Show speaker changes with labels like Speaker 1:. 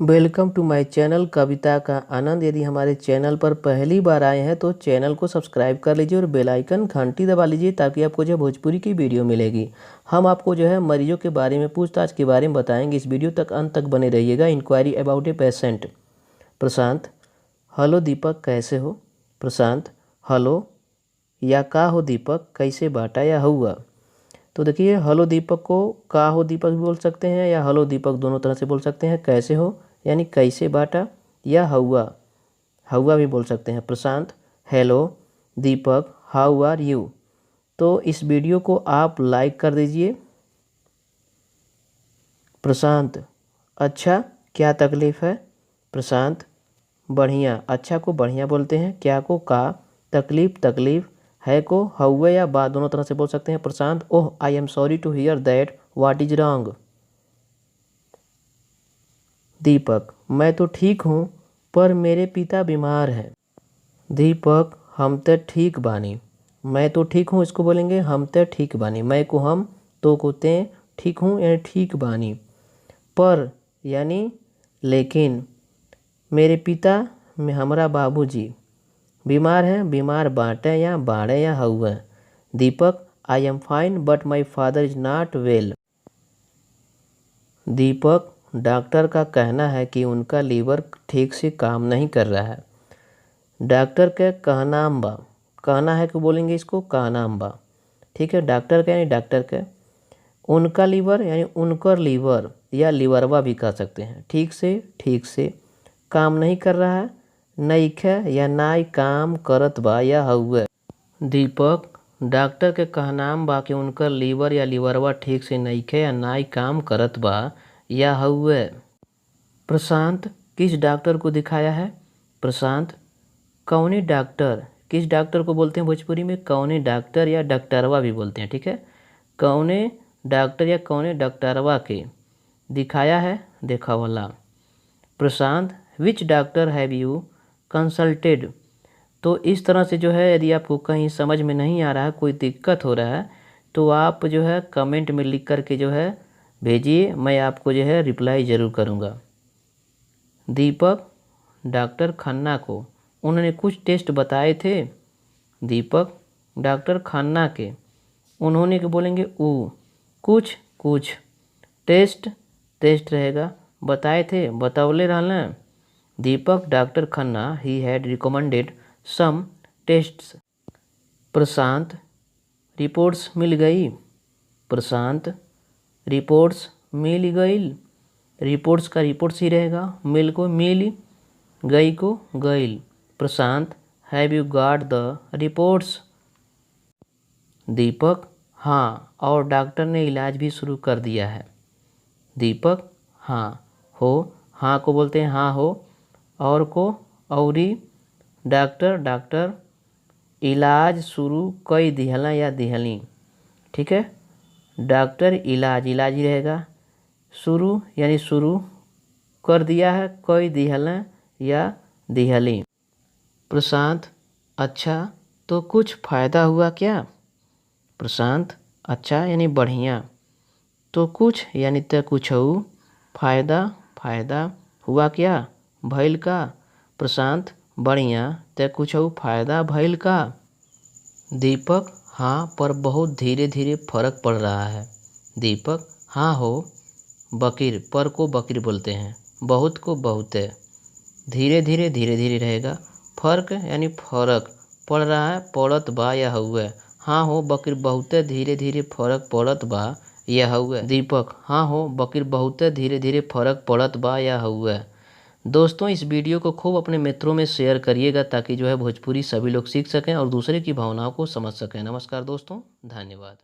Speaker 1: Welcome to my channel कविता का आनंद। यदि हमारे चैनल पर पहली बार आए हैं तो चैनल को सब्सक्राइब कर लीजिए और बेल आइकन घंटी दबा लीजिए ताकि आपको जो भोजपुरी की वीडियो मिलेगी। हम आपको जो है मरीजों के बारे में, पूछताछ के बारे में बताएंगे। इस वीडियो तक अंत तक बने रहिएगा। Inquiry about a patient. Prashant: hello Deepak, कैसे हो? प्रशांत: हेलो या का हो दीपक, कैसे बाटा या हुआ? तो देखिए, हेलो दीपक को का हो दीपक भी बोल सकते हैं या हेलो दीपक दोनों तरह से बोल सकते हैं। कैसे हो यानी कैसे बाटा, या हवा हवा भी बोल सकते हैं। Prashant: hello Deepak, how are you? तो इस वीडियो को आप लाइक कर दीजिए। प्रशांत: अच्छा, क्या तकलीफ़ है? प्रशांत: बढ़िया। अच्छा को बढ़िया बोलते हैं, क्या को का, तकलीफ़ है को हौवे या बा दोनों तरह से बोल सकते हैं। Prashant: oh, I am sorry to hear that, what is wrong? Deepak: मैं तो ठीक हूँ पर मेरे पिता बीमार हैं। दीपक: हम तो ठीक बानी। मैं तो ठीक हूँ इसको बोलेंगे हम तो ठीक बानी। मैं को हम, तो को ते, ठीक हूँ यानी ठीक बानी। पर यानी लेकिन, मेरे पिता में हमारा बाबूजी बीमार हैं, बीमार बाटे या बाड़े या हुए। Deepak: I am fine but my father is not well. Deepak: doctor का कहना है कि उनका लीवर ठीक से काम नहीं कर रहा है। डॉक्टर के कहनाम बा, कहना है कि बोलेंगे इसको कहनाम बा। ठीक है, डॉक्टर का यानी डॉक्टर के, उनका लीवर यानी उनकर लीवर या लीवरवा भी कह सकते हैं। ठीक से काम नहीं कर रहा है। नइखे या नाई काम करत बा या हउए। दीपक: डॉक्टर के कहनाम बा कि उनकर लीवर या लीवरवा ठीक से नइखे या नाई काम करत बा या हउए। प्रशांत: किस डॉक्टर को दिखाया है? प्रशांत: कौने डॉक्टर, किस डॉक्टर को बोलते हैं भोजपुरी में कौने डॉक्टर या डॉक्टरवा भी बोलते हैं। ठीक है, कौने डॉक्टर या कौने डॉक्टरवा के दिखाया है, देखा वाला। प्रशांत: विच डॉक्टर हैव यू कंसल्टेड? तो इस तरह से जो है, यदि आपको कहीं समझ में नहीं आ रहा है, कोई दिक्कत हो रहा है, तो आप जो है कमेंट में लिख कर के जो है भेजिए। मैं आपको जो है रिप्लाई ज़रूर करूँगा। दीपक: डॉक्टर खन्ना को उन्होंने कुछ टेस्ट बताए थे। दीपक: डॉक्टर खन्ना के उन्होंने के बोलेंगे ऊ, कुछ कुछ टेस्ट रहेगा, बताए थे, बतौले रहना। Deepak: doctor Khanna he had recommended some tests. Prashant: reports मिल गई? प्रशांत: रिपोर्ट्स मिल गई। रिपोर्ट्स का रिपोर्ट्स ही रहेगा, मिल को मिल, गई को गईल। Prashant: have you got the reports? Deepak: हाँ, और डॉक्टर ने इलाज भी शुरू कर दिया है। दीपक: हाँ हो, हाँ को बोलते हैं हाँ हो, और को औरी। डॉक्टर इलाज शुरू कई दिहला या दिहली। ठीक है, डॉक्टर इलाज ही रहेगा, शुरू यानी शुरू कर दिया है, कई दिहला या दिहली। प्रशांत: अच्छा, तो कुछ फ़ायदा हुआ क्या? प्रशांत: अच्छा यानी बढ़िया, तो कुछ यानी त कुछ हो, फ़ायदा हुआ क्या, भइल का? प्रशांत: बढ़िया, त कुछ हो फ़ायदा भइल का? दीपक: हाँ, पर बहुत धीरे धीरे फर्क पड़ रहा है। दीपक: हाँ हो, बकीर, पर को बकीर बोलते हैं, बहुत को बहुते, धीरे धीरे रहेगा। फर्क यानी फर्क पड़ रहा है, पड़त बा या हुए। हाँ हो बकीर बहुते धीरे धीरे फर्क पड़त बा या हुए। दीपक: हाँ हो बकीर बहुते धीरे धीरे फर्क पड़त बा या हुए। दोस्तों, इस वीडियो को खूब अपने मित्रों में शेयर करिएगा ताकि जो है भोजपुरी सभी लोग सीख सकें और दूसरे की भावनाओं को समझ सकें। नमस्कार दोस्तों, धन्यवाद।